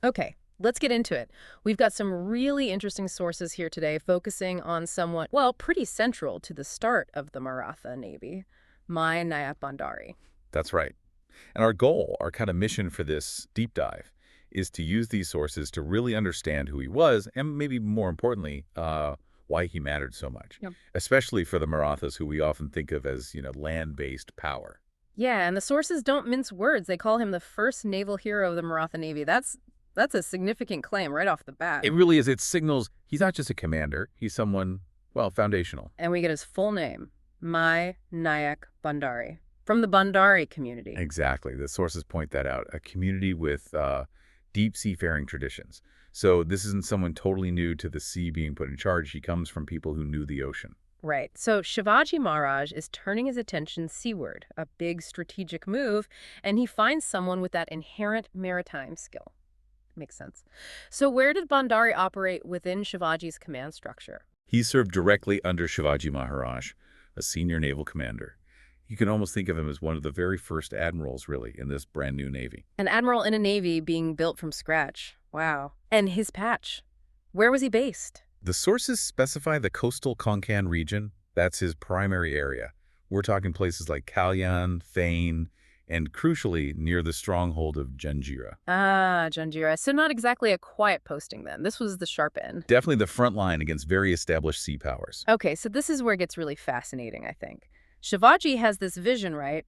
Okay, let's get into it. We've got some really interesting sources here today focusing on somewhat, well, pretty central to the start of the Maratha Navy, Mai Nayak Bhandari. That's right. And our goal, our kind of mission for this deep dive, is to use these sources to really understand who he was and maybe more importantly, why he mattered so much, Yep. especially for the Marathas, who we often think of as, land-based power. Yeah, and the sources don't mince words. They call him the first naval hero of the Maratha Navy. That's a significant claim right off the bat. It really is. It signals he's not just a commander. He's someone, well, foundational. And we get his full name, Mai Nayak Bhandari, from the Bhandari community. Exactly. The sources point that out. A community with deep seafaring traditions. So this isn't someone totally new to the sea being put in charge. He comes from people who knew the ocean. Right. So Shivaji Maharaj is turning his attention seaward, a big strategic move, and he finds someone with that inherent maritime skill. Makes sense. So where did Bhandari operate within Shivaji's command structure? He served directly under Shivaji Maharaj, a senior naval commander. You can almost think of him as one of the very first admirals, really, in this brand new navy. An admiral in a navy being built from scratch. Wow. And his patch. Where was he based? The sources specify the coastal Konkan region. That's his primary area. We're talking places like Kalyan, Thane, and crucially, near the stronghold of Janjira. Ah, Janjira. So not exactly a quiet posting then. This was the sharp end. Definitely the front line against very established sea powers. Okay, so this is where it gets really fascinating, I think. Shivaji has this vision, right?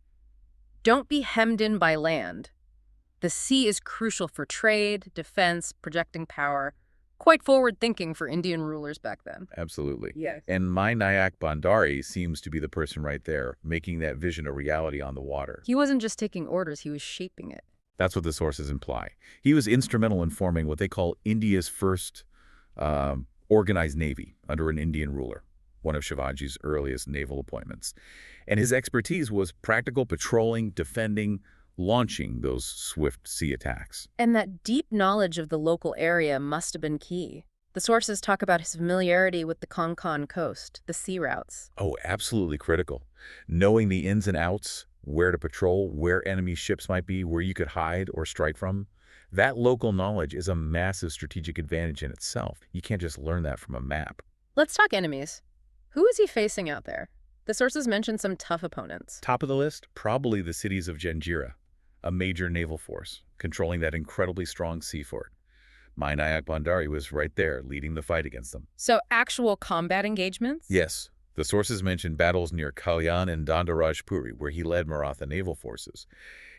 Don't be hemmed in by land. The sea is crucial for trade, defense, projecting power. Quite forward-thinking for Indian rulers back then. Absolutely. Yes. And Mai Nayak Bhandari seems to be the person right there, making that vision a reality on the water. He wasn't just taking orders, he was shaping it. That's what the sources imply. He was instrumental in forming what they call India's first organized navy under an Indian ruler, one of Shivaji's earliest naval appointments. And his expertise was practical patrolling, defending, launching those swift sea attacks. And that deep knowledge of the local area must have been key. The sources talk about his familiarity with the Konkan coast, the sea routes. Oh, absolutely critical. Knowing the ins and outs, where to patrol, where enemy ships might be, where you could hide or strike from, that local knowledge is a massive strategic advantage in itself. You can't just learn that from a map. Let's talk enemies. Who is he facing out there? The sources mention some tough opponents. Top of the list, probably the cities of Janjira, a major naval force, controlling that incredibly strong sea fort. Mai Nayak Bhandari was right there, leading the fight against them. So actual combat engagements? Yes, the sources mention battles near Kalyan and Danda-Rajpuri, where he led Maratha naval forces.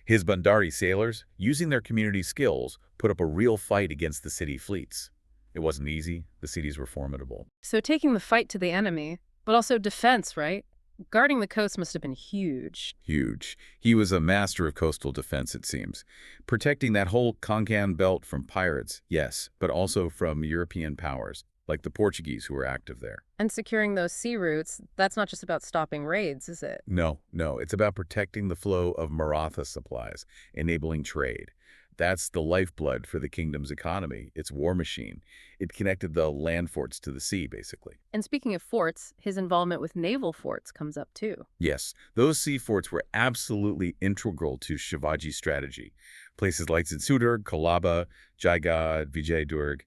His Bhandari sailors, using their community skills, put up a real fight against the city fleets. It wasn't easy. The cities were formidable. So taking the fight to the enemy, but also defense, right? Guarding the coast must have been huge. Huge. He was a master of coastal defense, it seems. Protecting that whole Konkan belt from pirates, yes, but also from European powers, like the Portuguese who were active there. And securing those sea routes, that's not just about stopping raids, is it? No, it's about protecting the flow of Maratha supplies, enabling trade. That's the lifeblood for the kingdom's economy, its war machine. It connected the land forts to the sea, basically. And speaking of forts, his involvement with naval forts comes up too. Yes, those sea forts were absolutely integral to Shivaji's strategy. Places like Zinsudurg, Kolaba, Jaigarh, Vijayadurg.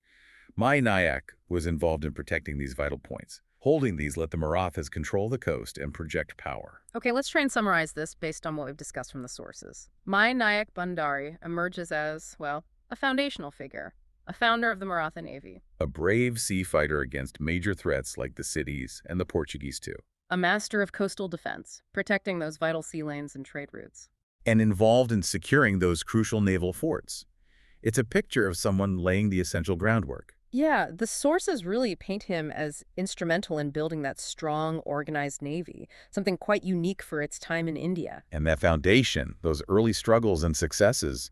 Mai Nayak was involved in protecting these vital points. Holding these let the Marathas control the coast and project power. Okay, let's try and summarize this based on what we've discussed from the sources. Mai Nayak Bhandari emerges as, well, a foundational figure, a founder of the Maratha Navy. A brave sea fighter against major threats like the cities and the Portuguese too. A master of coastal defense, protecting those vital sea lanes and trade routes. And involved in securing those crucial naval forts. It's a picture of someone laying the essential groundwork. Yeah, the sources really paint him as instrumental in building that strong, organized navy, something quite unique for its time in India. And that foundation, those early struggles and successes,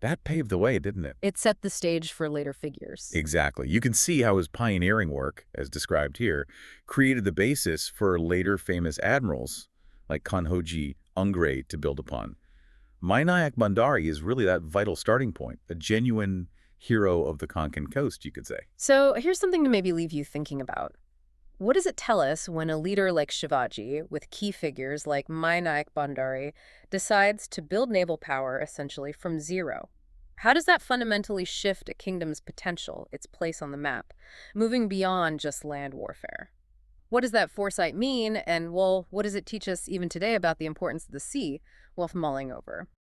that paved the way, didn't it? It set the stage for later figures. Exactly. You can see how his pioneering work, as described here, created the basis for later famous admirals like Kanhoji Ungray to build upon. Mai Nayak Bhandari is really that vital starting point, a genuine hero of the Konkan coast, you could say. So here's something to maybe leave you thinking about. What does it tell us when a leader like Shivaji, with key figures like Mai Nayak Bhandari, decides to build naval power essentially from zero? How does that fundamentally shift a kingdom's potential, its place on the map, moving beyond just land warfare? What does that foresight mean, and, well, what does it teach us even today about the importance of the sea worth mulling over?